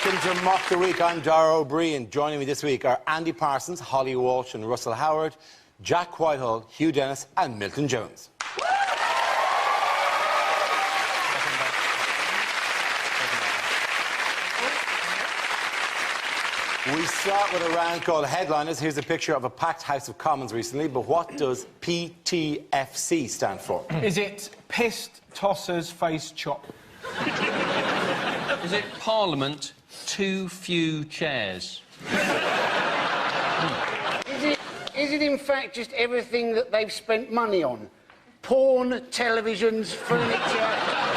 Welcome to Mock the Week. I'm Dara O'Brien. Joining me this week are Andy Parsons, Holly Walsh and Russell Howard, Jack Whitehall, Hugh Dennis and Milton Jones. We start with a round called Headliners. Here's a picture of a packed House of Commons recently, but what does PTFC stand for? Is it Pissed Tossers Face Chop? Is it Parliament, too few chairs? Is it in fact just everything that they've spent money on? Porn, televisions, furniture,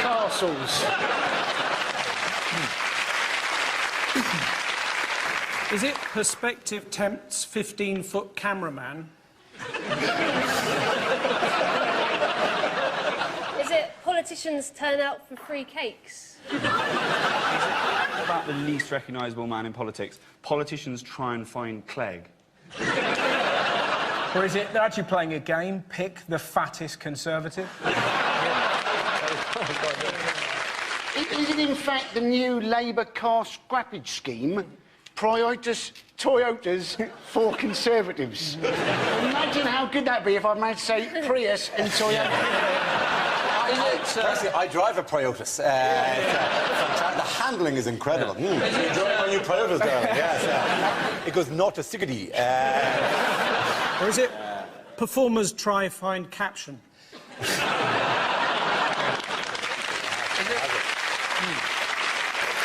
castles. Is it Perspective Tempts 15-foot cameraman? Is it politicians turn out for free cakes? About the least recognisable man in politics. Politicians try and find Clegg. Or is it they're actually playing a game, pick the fattest Conservative? Is it in fact the new Labour car scrappage scheme? Prioritas Toyotas for Conservatives. Imagine how good that'd be if I managed to say Prius and Toyota. Personally, I drive a Prius. The handling is incredible. You enjoy my new Prius, darling? Yes. It goes 0 to 60. Or is it Performers Try Find Caption?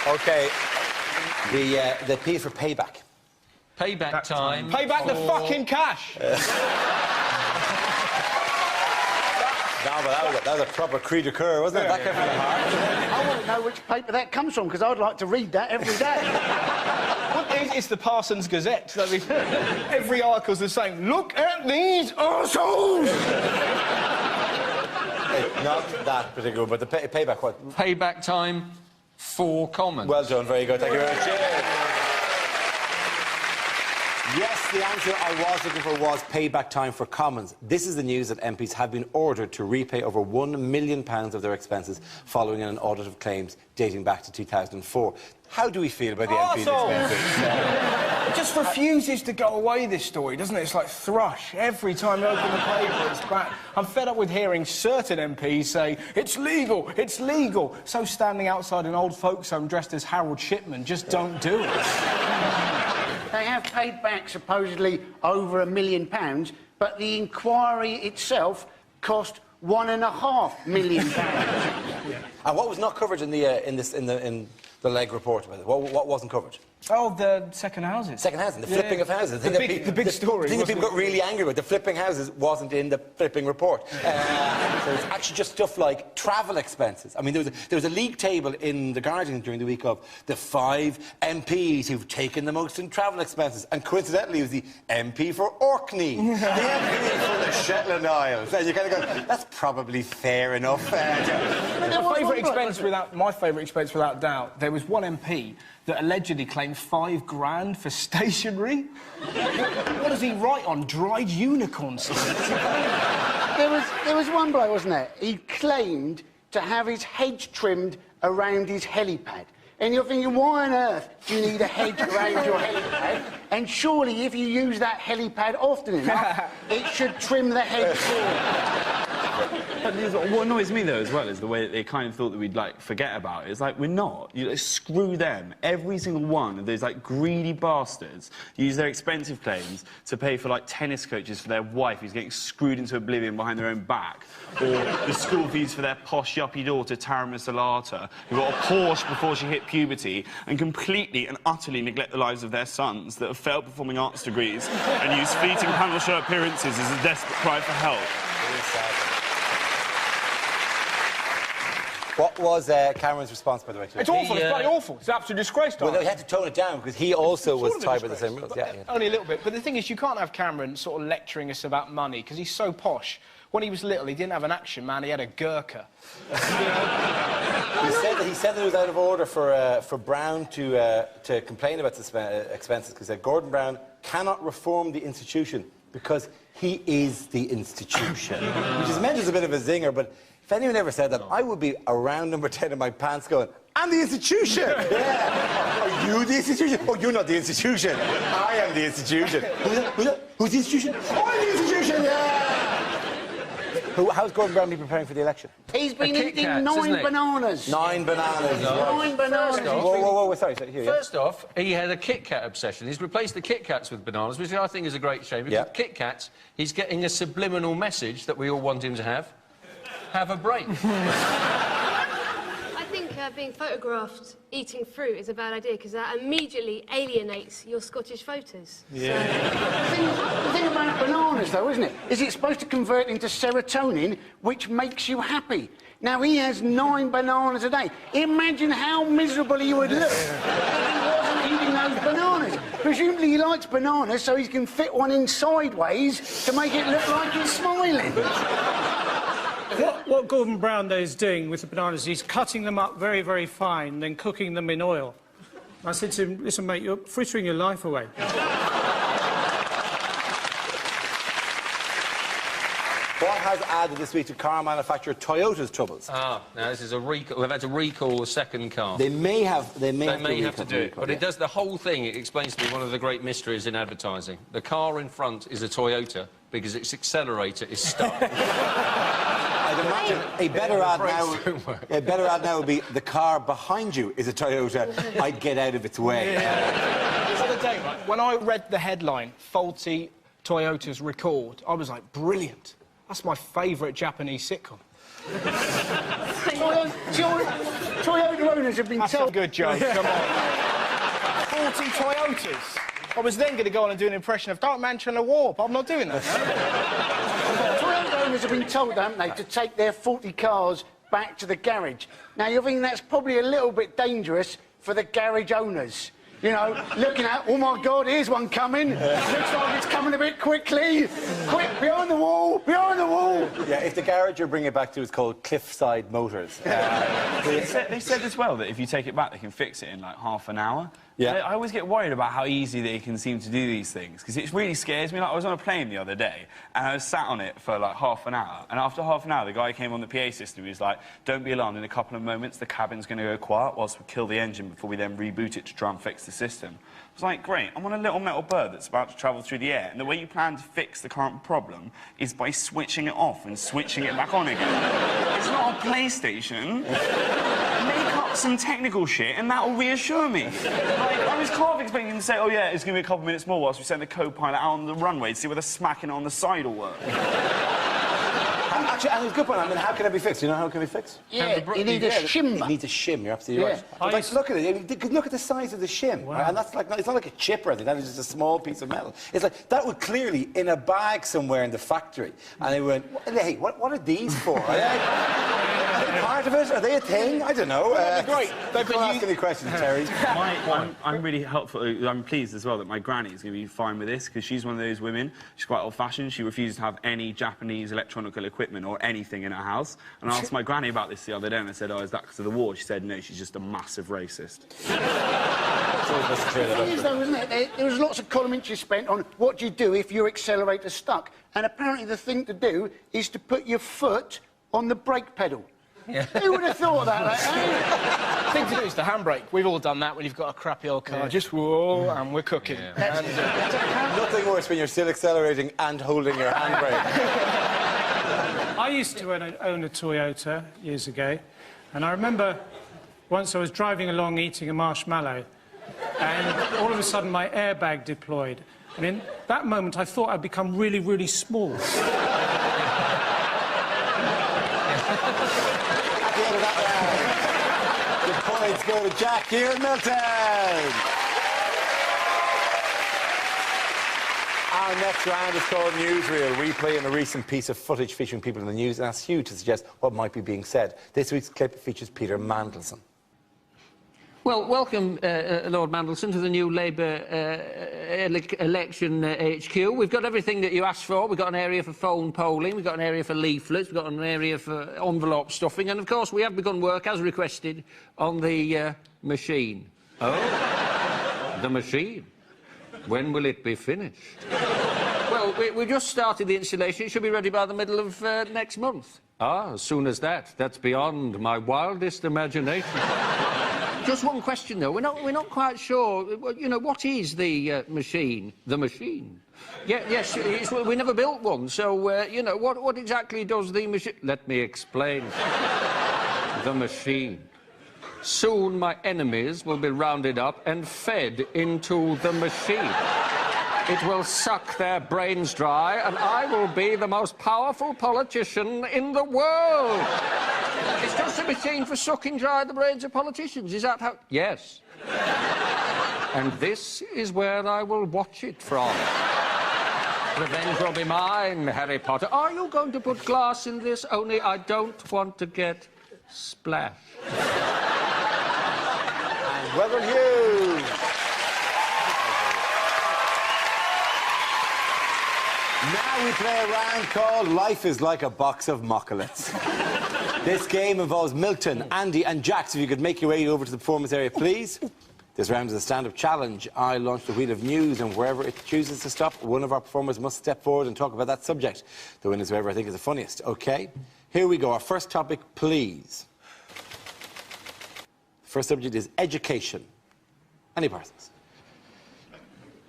OK. The P for payback. Payback time. Pay back the fucking cash! That was a proper cri de coeur, wasn't it? That came from the heart. I want to know which paper that comes from, because I'd like to read that every day. It's the Parsons Gazette. I mean, every article's the same. Look at these arseholes! Not that particular, but the payback, what? Payback time for Commons. Well done, very good. Thank you very much. Yes, the answer I was looking for was payback time for Commons. This is the news that MPs have been ordered to repay over £1 million of their expenses following an audit of claims dating back to 2004. How do we feel about the MPs' expenses? It just refuses to go away, this story, doesn't it? It's like thrush. Every time I open the paper, it's back. I'm fed up with hearing certain MPs say, it's legal, it's legal. So standing outside an old folks' home dressed as Harold Shipman, just don't do it. They have paid back supposedly over £1 million, but the inquiry itself cost £1.5 million. And what was not covered in the Legg report about it? What wasn't covered? Oh, the second houses. Second housing, the flipping of houses. The big story. The thing that people got really angry about, the flipping houses, wasn't in the flipping report. So it's actually just stuff like travel expenses. I mean, there was a league table in The Guardian during the week of the 5 MPs who've taken the most in travel expenses. And coincidentally, it was the MP for Orkney, the MP for the Shetland Isles. And you kind of go, that's probably fair enough. My favourite expense without doubt, there was one MP that allegedly claimed £5 for stationery. What does he write on? Dried unicorns? There was one bloke, wasn't there? He claimed to have his hedge trimmed around his helipad. And you're thinking, why on earth do you need a hedge around your helipad? And surely, if you use that helipad often enough, it should trim the hedge for you. What annoys me, though, as well, is the way that they kind of thought that we'd, like, forget about it. It's like, we're not. Screw them. Every single one of those, like, greedy bastards use their expensive claims to pay for, like, tennis coaches for their wife who's getting screwed into oblivion behind their own back, or the school fees for their posh, yuppie daughter, Tara Misalata, who got a Porsche before she hit puberty, and completely and utterly neglect the lives of their sons that have failed performing arts degrees and use fleeting panel show appearances as a desperate cry for help. What was Cameron's response, by the way, to it? It's awful, it's bloody awful. It's an absolute disgrace, Well, he had to tone it down, because he also was tied by the same rules. Yeah. Only a little bit. But the thing is, you can't have Cameron sort of lecturing us about money, because he's so posh. When he was little, he didn't have an Action Man, he had a Gurkha. He said that it was out of order for Brown to complain about the expenses, because Gordon Brown cannot reform the institution because he is the institution. Which is meant as a bit of a zinger, but if anyone ever said that, I would be around number 10 in my pants going, am the institution. Yeah. Are you the institution? Oh, you're not the institution. I am the institution. Who's the institution? I'm the institution, yeah. How's Gordon Brown preparing for the election? He's been Kit eating Kats, 9 isn't it? bananas. 9 bananas. Nine bananas. Whoa, sorry, here, yeah. First off, he had a Kit Kat obsession. He's replaced the Kit Kats with bananas, which I think is a great shame. Because Yeah. Kit Kats, he's getting a subliminal message that we all want him to have. Have a break. I think being photographed eating fruit is a bad idea because that immediately alienates your Scottish voters. The thing about bananas, though, isn't it, is it's supposed to convert into serotonin, which makes you happy. Now, he has 9 bananas a day. Imagine how miserable he would look if he wasn't eating those bananas. Presumably he likes bananas so he can fit one in sideways to make it look like he's smiling. What Gordon Brown, though, is doing with the bananas, he's cutting them up very, very fine, then cooking them in oil. I said to him, listen, mate, you're frittering your life away. What has added this week to car manufacturer Toyota's troubles? Now this is a recall. They've had to recall the second car. They may have to do it, recall, but yeah. it does the whole thing. It explains to me one of the great mysteries in advertising. The car in front is a Toyota because its accelerator is stuck. I'd imagine a better ad now would be the car behind you is a Toyota. I'd get out of its way. The other day, right, when I read the headline, faulty Toyotas recalled, I was like, brilliant. That's my favourite Japanese sitcom. Toyota owners have been That's a told... good joke, come on. 40 Toyotas. I was then going to go on and do an impression of Dark Mansion in a War, but I'm not doing that. Toyota owners have been told, haven't they, to take their 40 cars back to the garage. Now, you're thinking that's probably a little bit dangerous for the garage owners. You know, looking at, oh, my God, here's one coming. Looks like it's coming a bit quickly. Quick, behind the wall, behind the wall. Yeah, if the garage you're bringing it back to is called Cliffside Motors. They said as well that if you take it back, they can fix it in, like, half an hour. Yeah. I always get worried about how easy they can seem to do these things, because it really scares me. Like, I was on a plane the other day, and I was sat on it for, like, half an hour, and after half an hour, the guy came on the PA system, he was like, don't be alarmed, in a couple of moments, the cabin's going to go quiet whilst we kill the engine before we then reboot it to try and fix the system. I was like, great, I'm on a little metal bird that's about to travel through the air, and the way you plan to fix the current problem is by switching it off and switching it back on again. It's not a PlayStation. Make up some technical shit, and that'll reassure me. Like, I was half expecting them to say, oh, yeah, it's going to be a couple of minutes more whilst we send the co-pilot out on the runway to see whether smacking it on the side will work. Actually, and it's a good point. I mean, how can it be fixed? You know how it can be fixed? Yeah, you need a shim. It needs a shim, you're absolutely right. But, like, look at it. Look at the size of the shim. Wow. Right? And that's like, it's not like a chip or anything. That is just a small piece of metal. It's like, that would clearly in a bag somewhere in the factory. And they went, hey, what are these for? Are they part of it? Are they a thing? I don't know. Great. Don't ask any questions, Terry. I'm really helpful. I'm pleased as well that my granny is going to be fine with this, because she's one of those women. She's quite old-fashioned. She refuses to have any Japanese electronic equipment or anything in her house. And I asked my granny about this the other day, and I said, oh, is that because of the war? She said, no, she's just a massive racist. It is, though, isn't it? There was lots of column inches spent on what do you do if your accelerator's stuck. And apparently the thing to do is to put your foot on the brake pedal. Yeah. Who would have thought that? Like, The thing to do is the handbrake. We've all done that when you've got a crappy old car. Just whoa, and we're cooking. Yeah. And, Nothing worse when you're still accelerating and holding your handbrake. I used to own a Toyota years ago, and I remember once I was driving along eating a marshmallow, and all of a sudden my airbag deployed. And in that moment, I thought I'd become really, really small. At the end of that round, the points go to Jack here in Milton. Our next round is called Newsreel, replaying a recent piece of footage featuring people in the news and asks you to suggest what might be being said. This week's clip features Peter Mandelson. Well, welcome, Lord Mandelson, to the new Labour election HQ. We've got everything that you asked for. We've got an area for phone polling, we've got an area for leaflets, we've got an area for envelope stuffing, and, of course, we have begun work, as requested, on the machine. Oh? The machine? When will it be finished? Well, we just started the installation. It should be ready by the middle of next month. Ah, as soon as that. That's beyond my wildest imagination. Just one question, though. We're not quite sure. You know, what is the machine? The machine? Yes, we never built one, so, you know, what exactly does the machine... Let me explain. The machine. Soon my enemies will be rounded up and fed into the machine. It will suck their brains dry, and I will be the most powerful politician in the world. It's just a machine for sucking dry the brains of politicians. Is that how... Yes. And this is where I will watch it from. Revenge will be mine, Harry Potter. Are you going to put glass in this? Only I don't want to get splashed. And well done, Hugh. Now we play a round called Life is Like a Box of Mockolets. This game involves Milton, Andy and Jax. If you could make your way over to the performance area, please. This round is a stand-up challenge. I launch the wheel of news, and wherever it chooses to stop, one of our performers must step forward and talk about that subject. The winner is whoever I think is the funniest. OK? Here we go. Our first topic, please. First subject is education. Any persons?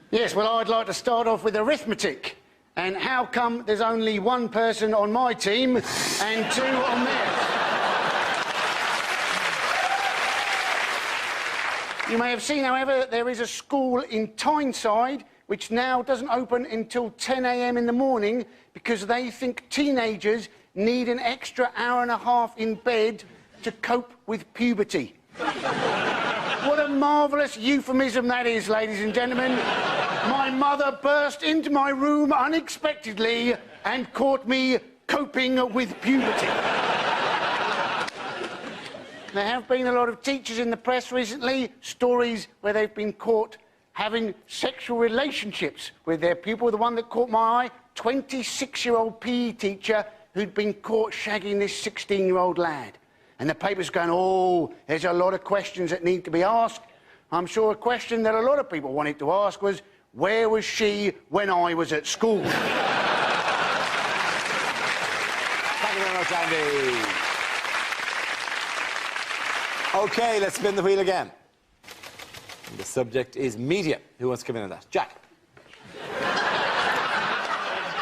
Yes, well, I'd like to start off with arithmetic. And how come there's only one person on my team and two on theirs? You may have seen, however, that there is a school in Tyneside which now doesn't open until 10 a.m. in the morning because they think teenagers need an extra hour and a half in bed to cope with puberty. What a marvellous euphemism that is, ladies and gentlemen. My mother burst into my room unexpectedly and caught me coping with puberty. There have been a lot of teachers in the press recently, stories where they've been caught having sexual relationships with their pupil. The one that caught my eye, 26-year-old PE teacher who'd been caught shagging this 16-year-old lad. And the paper's going, oh, there's a lot of questions that need to be asked. I'm sure a question that a lot of people wanted to ask was, where was she when I was at school? Thank you very much, Andy. OK, let's spin the wheel again. And the subject is media. Who wants to come in on that? Jack.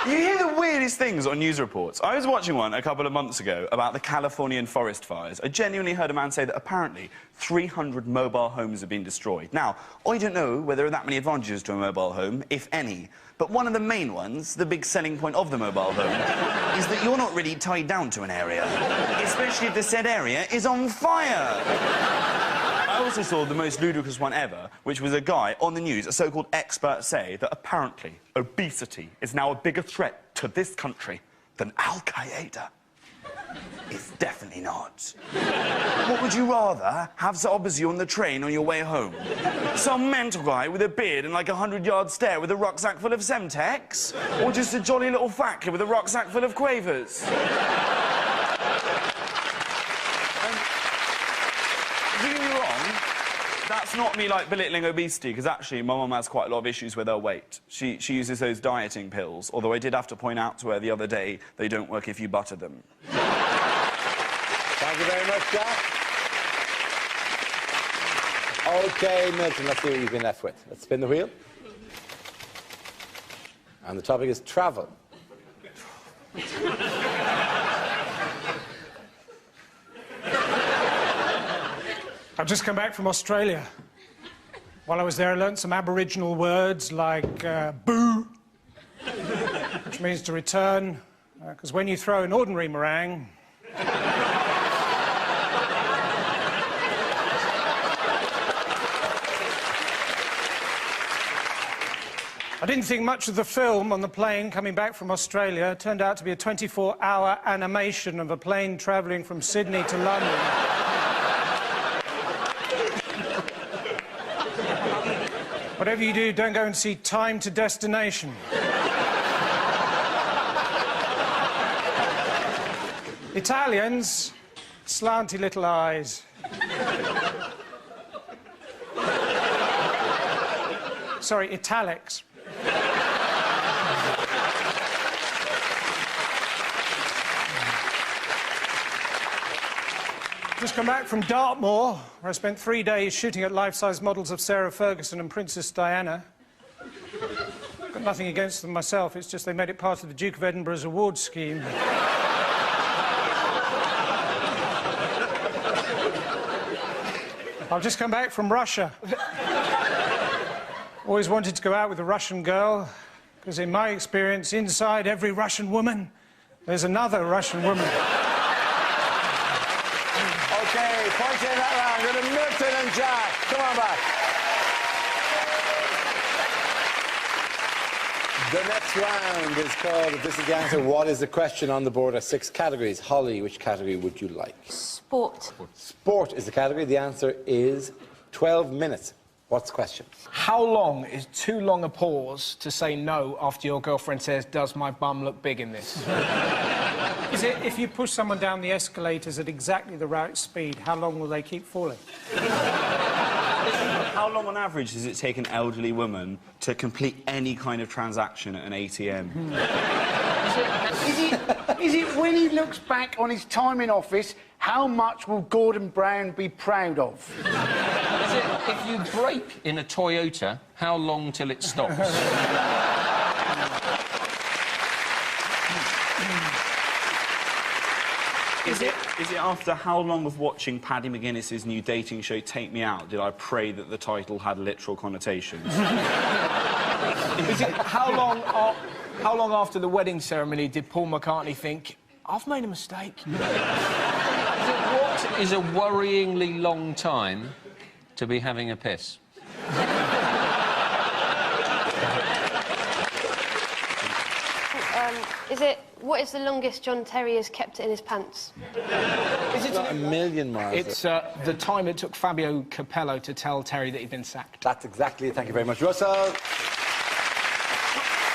You hear the weirdest things on news reports. I was watching one a couple of months ago about the Californian forest fires. I genuinely heard a man say that apparently 300 mobile homes have been destroyed. Now, I don't know whether there are that many advantages to a mobile home, if any, but one of the main ones, the big selling point of the mobile home, is that you're not really tied down to an area, especially if the said area is on fire. I also saw the most ludicrous one ever, which was a guy on the news, a so-called expert, say that apparently obesity is now a bigger threat to this country than Al-Qaeda. It's definitely not. What would you rather have sat opposite you on the train on your way home? Some mental guy with a beard and like a 100-yard stare with a rucksack full of Semtex? Or just a jolly little fat kid with a rucksack full of Quavers? That's not me, like, belittling obesity, because actually my mum has quite a lot of issues with her weight. She uses those dieting pills, although I did have to point out to her the other day they don't work if you butter them. Thank you very much, Jack. OK, Milton, let's see what you've been left with. Let's spin the wheel. And the topic is travel. I've just come back from Australia. While I was there, I learnt some Aboriginal words like boo, which means to return, because when you throw an ordinary meringue... I didn't think much of the film on the plane coming back from Australia. It turned out to be a 24-hour animation of a plane travelling from Sydney to London. Whatever you do, don't go and see Time to Destination. Italians, slanty little eyes. Sorry, italics. Just come back from Dartmoor, where I spent 3 days shooting at life-size models of Sarah Ferguson and Princess Diana. Got nothing against them myself, it's just they made it part of the Duke of Edinburgh's award scheme. I've just come back from Russia. Always wanted to go out with a Russian girl, because in my experience, inside every Russian woman, there's another Russian woman. OK, point in that round. Go to Milton and Jack. Come on back. The next round is called, if this is the answer, what is the question on the board? Are 6 categories. Holly, which category would you like? Sport. Sport is the category. The answer is 12 minutes. What's the question? How long is too long a pause to say no after your girlfriend says, does my bum look big in this? Is it if you push someone down the escalators at exactly the right speed, how long will they keep falling? How long on average does it take an elderly woman to complete any kind of transaction at an ATM? Is it when he looks back on his time in office, how much will Gordon Brown be proud of? Is it if you brake in a Toyota, how long till it stops? Is it after how long of watching Paddy McGuinness's new dating show, Take Me Out, did I pray that the title had literal connotations? Is it how long after the wedding ceremony did Paul McCartney think, I've made a mistake? What is a worryingly long time to be having a piss? What is the longest John Terry has kept it in his pants? Is it a million miles? It's the time it took Fabio Capello to tell Terry that he'd been sacked. That's exactly it. Thank you very much, Russell.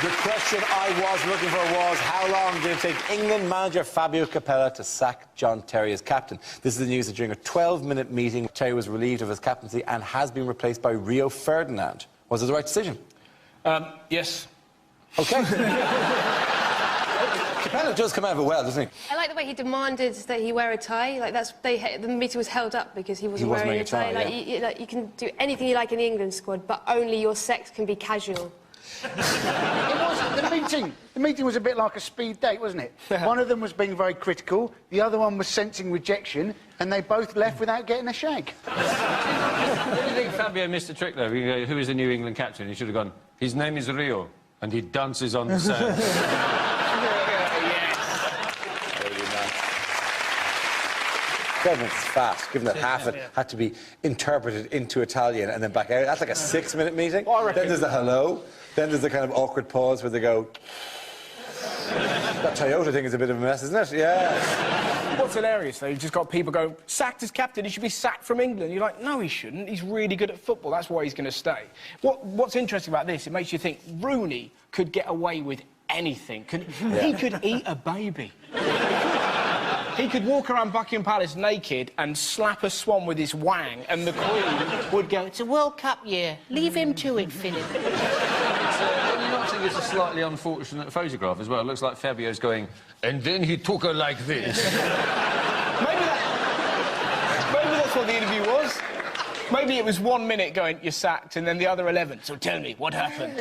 The question I was looking for was, how long did it take England manager Fabio Capello to sack John Terry as captain? This is the news that during a 12-minute meeting, Terry was relieved of his captaincy and has been replaced by Rio Ferdinand. Was it the right decision? Yes. OK. Capello does come out of it well, doesn't he? I like the way he demanded that he wear a tie. Like, the meeting was held up because he wasn't wearing a tie. Yeah. You can do anything you like in the England squad, but only your sex can be casual. The meeting was a bit like a speed date, wasn't it? One of them was being very critical, the other one was sensing rejection, and they both left without getting a shag. Do you think Fabio missed a trick, though? You go, who is the new England captain? He should have gone, his name is Rio, and he dances on the sand. Government's fast, given that half it had to be interpreted into Italian and then back out. That's like a 6-minute meeting. Then there's the hello. Then there's the kind of awkward pause where they go... That Toyota thing is a bit of a mess, isn't it? Yeah. What's hilarious, though, you've just got people going, sacked as captain, he should be sacked from England. You're like, no, he shouldn't. He's really good at football. That's why he's going to stay. What's interesting about this, it makes you think Rooney could get away with anything. He could eat a baby. He could walk around Buckingham Palace naked and slap a swan with his wang, and the Queen would go, it's a World Cup year. Leave him to it, Philip. Don't you not think it's a slightly unfortunate photograph as well? It looks like Fabio's going, and then he took her like this. Maybe that's what the interview was. Maybe it was 1 minute going, you're sacked, and then the other 11. So tell me, what happened?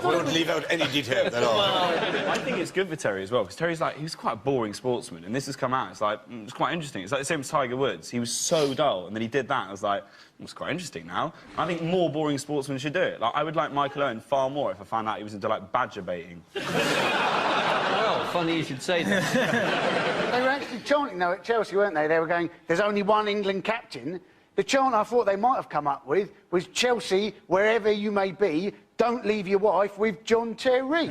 We don't leave out any detail at all. I think it's good for Terry as well, because Terry's like, he was quite a boring sportsman, and this has come out, it's like, it's quite interesting. It's like the same as Tiger Woods. He was so dull, and then he did that, and I was like, it's quite interesting now. I think more boring sportsmen should do it. Like, I would like Michael Owen far more if I found out he was into, like, badger baiting. Well, funny you should say that. They were actually chanting, though, at Chelsea, weren't they? They were going, there's only one England captain. The chant I thought they might have come up with was, Chelsea, wherever you may be, don't leave your wife with John Terry.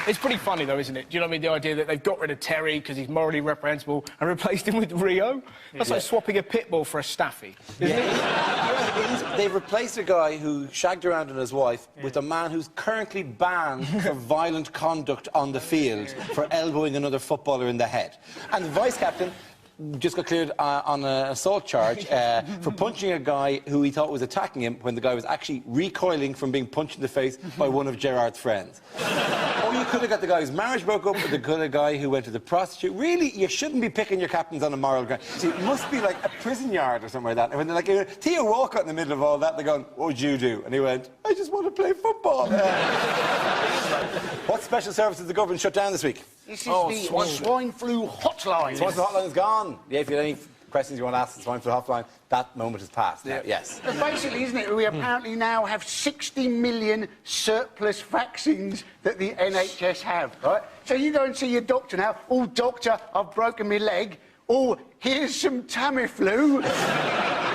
It's pretty funny, though, isn't it? Do you know what I mean? The idea that they've got rid of Terry because he's morally reprehensible and replaced him with Rio? That's like swapping a pit bull for a staffy, isn't it? They've replaced a guy who shagged around on his wife with a man who's currently banned for violent conduct on the field for elbowing another footballer in the head. And the vice-captain just got cleared on an assault charge for punching a guy who he thought was attacking him when the guy was actually recoiling from being punched in the face by one of Gerrard's friends. Or you could have got the guy whose marriage broke up, or the could have guy who went to the prostitute. Really, you shouldn't be picking your captains on a moral ground. See, it must be like a prison yard or something like that. And when they're like, Theo Walcott in the middle of all that, they're going, what would you do? And he went, I just want to play football. What special services the government shut down this week? This is the swine flu hotline. Swine flu hotline is gone. Yeah, if you have any questions you want to ask the swine flu hotline, that moment has passed. Now, yes. But basically, isn't it, we apparently now have 60 million surplus vaccines that the NHS have, right? So you go and see your doctor now. Oh, doctor, I've broken my leg. Oh, here's some Tamiflu.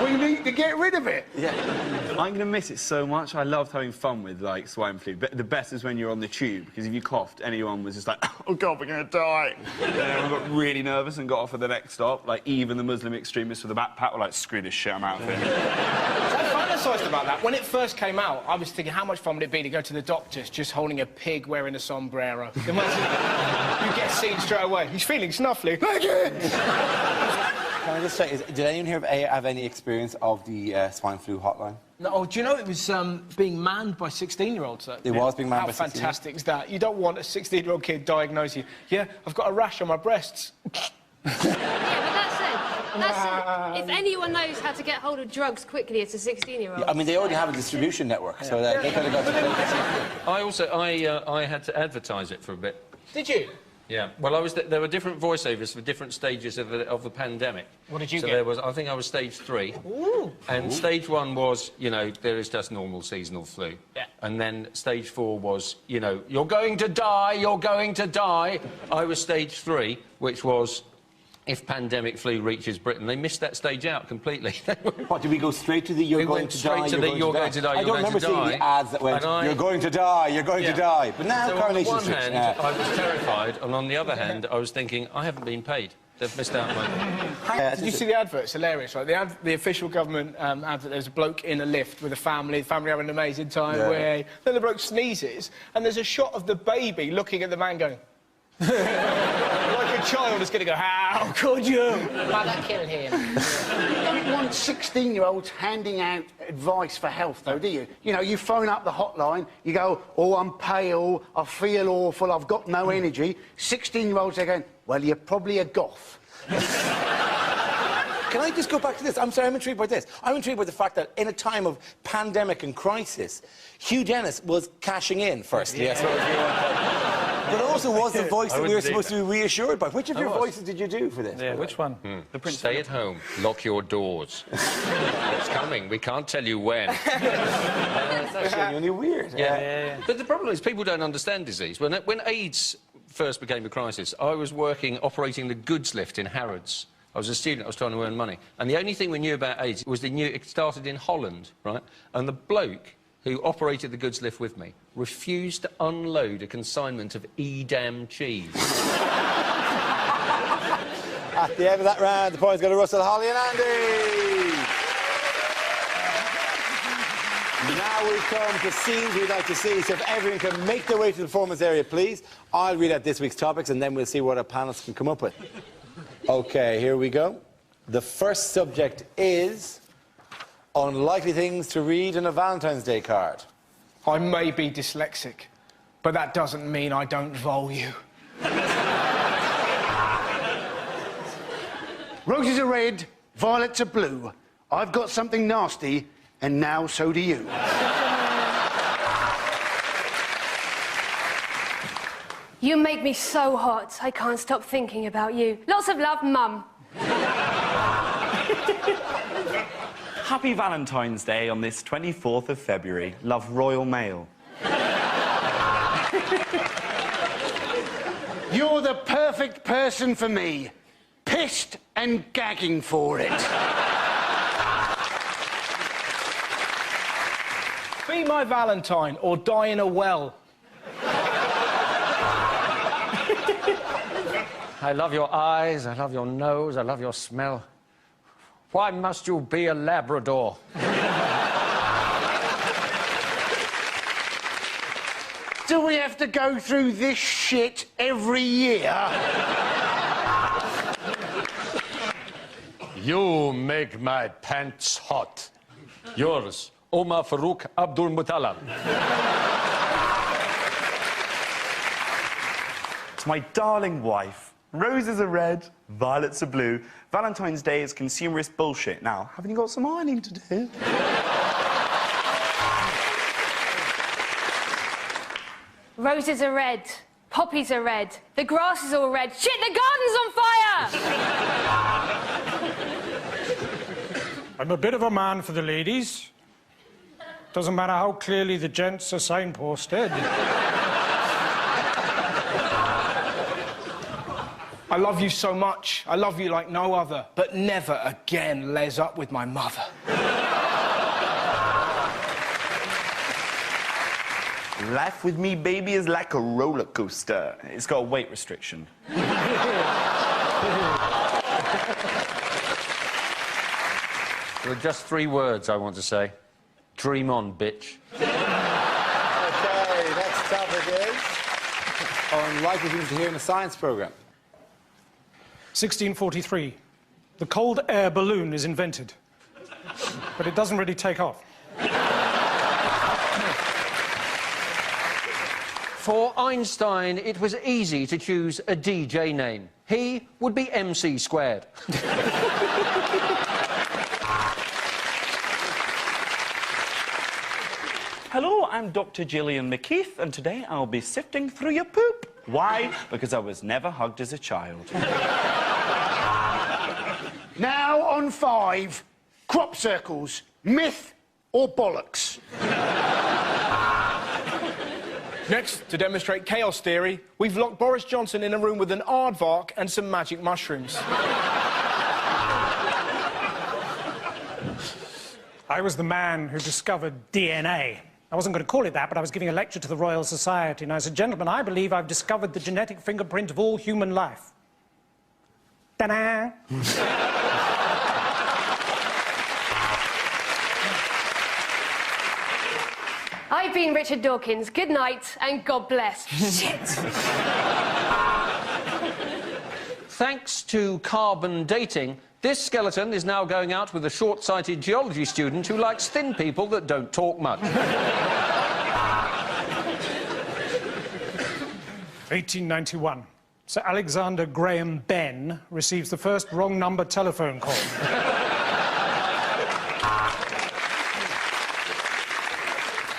We need to get rid of it. Yeah. I'm going to miss it so much. I loved having fun with, like, swine flu. But the best is when you're on the tube, because if you coughed, anyone was just like, oh, God, we're going to die. And everyone got really nervous and got off at the next stop. Like, even the Muslim extremists with the backpack were like, screw this shit, I'm out of here. I fantasised about that. When it first came out, I was thinking, how much fun would it be to go to the doctor's just holding a pig wearing a sombrero? Imagine, you get seen straight away. He's feeling snuffly. Can I just say, did anyone here have any experience of the swine flu hotline? No, do you know it was being manned by 16-year-olds? It was being manned by 16-year-olds. How fantastic is that? You don't want a 16-year-old kid diagnosing you. Yeah, I've got a rash on my breasts. Yeah, but that's it. If anyone knows how to get hold of drugs quickly, it's a 16-year-old. Yeah, I mean, they already have a distribution network, so they could have got to... I had to advertise it for a bit. Did you? Yeah. Well, there were different voiceovers for different stages of the pandemic. What did you get? I think I was stage 3. Ooh. And stage 1 was, you know, there is just normal seasonal flu. Yeah. And then stage 4 was, you know, you're going to die, you're going to die. I was stage 3, which was, if pandemic flu reaches Britain, they missed that stage out completely. What, did we go straight to the you're going to die, you're going to die, I don't remember seeing the ads that went, you're going to die, you're going to die. But now so Coronation on the one Street... hand, I was terrified, and on the other hand, I was thinking, I haven't been paid. They've missed out my... Did you see the advert? It's hilarious, right? The official government advert, there's a bloke in a lift with a family having an amazing time, then the bloke sneezes, and there's a shot of the baby looking at the man going... like a child is going to go, how could you? Mother kill him. You don't want 16-year-olds handing out advice for health, though, do you? You know, you phone up the hotline, you go, oh, I'm pale, I feel awful, I've got no energy. 16-year-olds are going, well, you're probably a goth. Can I just go back to this? I'm sorry, I'm intrigued by this. I'm intrigued by the fact that in a time of pandemic and crisis, Hugh Dennis was cashing in, firstly. But also was the voice that we were supposed to be reassured by. Which of your voices did you do for this? Yeah, which one? The Prince. Stay at home. Lock your doors. It's coming. We can't tell you when. That's genuinely weird. Yeah. But the problem is people don't understand disease. When AIDS first became a crisis, I was operating the goods lift in Harrods. I was a student, I was trying to earn money. And the only thing we knew about AIDS was it started in Holland, right? And the bloke who operated the goods lift with me refused to unload a consignment of Edam cheese. At the end of that round, the points go to Russell, Holly and Andy. Now we come to scenes we'd like to see, so if everyone can make their way to the performance area, please. I'll read out this week's topics, and then we'll see what our panelists can come up with. OK, here we go. The first subject is unlikely things to read in a Valentine's Day card. I may be dyslexic, but that doesn't mean I don't vole you. Roses are red, violets are blue. I've got something nasty, and now so do you. You make me so hot, I can't stop thinking about you. Lots of love, Mum. Happy Valentine's Day on this 24th of February. Love, Royal Mail. You're the perfect person for me. Pissed and gagging for it. Be my Valentine or die in a well. I love your eyes, I love your nose, I love your smell. Why must you be a Labrador? Do we have to go through this shit every year? You make my pants hot. Yours, Omar Farouk Abdul Muttalib. To my darling wife, roses are red, violets are blue. Valentine's Day is consumerist bullshit. Now, haven't you got some ironing to do? Roses are red. Poppies are red. The grass is all red. Shit, the garden's on fire! I'm a bit of a man for the ladies. Doesn't matter how clearly the gents are signposted. I love you so much. I love you like no other. But never again les up with my mother. Life with me, baby, is like a roller coaster. It's got a weight restriction. There are just 3 words I want to say. Dream on, bitch. OK, next topic is unlikely things to hear in a science programme. 1643. The cold air balloon is invented. But it doesn't really take off. For Einstein, it was easy to choose a DJ name. He would be MC squared. Hello, I'm Dr. Gillian McKeith, and today I'll be sifting through your poop. Why? Because I was never hugged as a child. Now on 5, crop circles, myth or bollocks? Next, to demonstrate chaos theory, we've locked Boris Johnson in a room with an aardvark and some magic mushrooms. I was the man who discovered DNA. I wasn't going to call it that, but I was giving a lecture to the Royal Society, and I said, gentlemen, I believe I've discovered the genetic fingerprint of all human life. Ta-da! I've been Richard Dawkins. Good night and God bless. Shit! Thanks to carbon dating, this skeleton is now going out with a short-sighted geology student who likes thin people that don't talk much. 1891. Sir Alexander Graham Bell receives the first wrong number telephone call.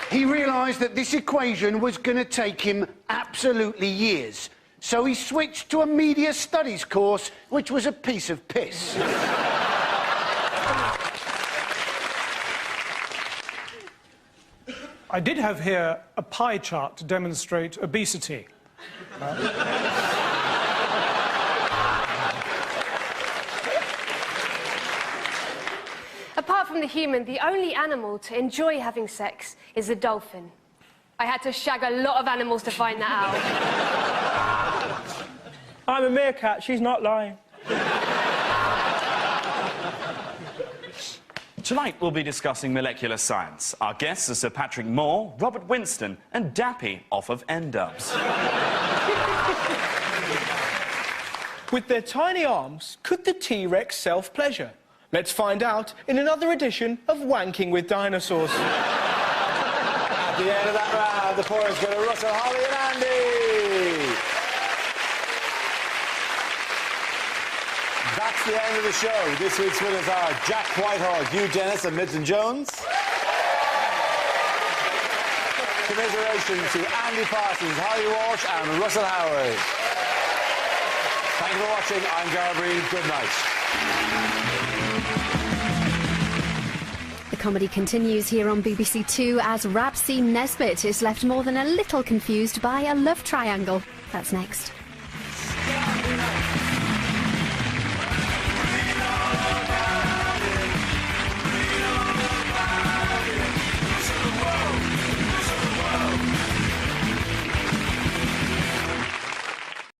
He realised that this equation was going to take him absolutely years. So he switched to a media studies course, which was a piece of piss. I did have here a pie chart to demonstrate obesity. Apart from the human, the only animal to enjoy having sex is the dolphin. I had to shag a lot of animals to find that out. I'm a meerkat, she's not lying. Tonight we'll be discussing molecular science. Our guests are Sir Patrick Moore, Robert Winston and Dappy off of N-Dubs. With their tiny arms, could the T-Rex self-pleasure? Let's find out in another edition of Wanking with Dinosaurs. At the end of that round, the points go to Russell, Holly and Andy. That's the end of the show. This week's winners are Jack Whitehall, Hugh Dennis and Milton Jones. Commiserations to Andy Parsons, Holly Walsh and Russell Howard. Thank you for watching. I'm Garvey. Good night. The comedy continues here on BBC Two as Rabsy Nesbitt is left more than a little confused by a love triangle. That's next.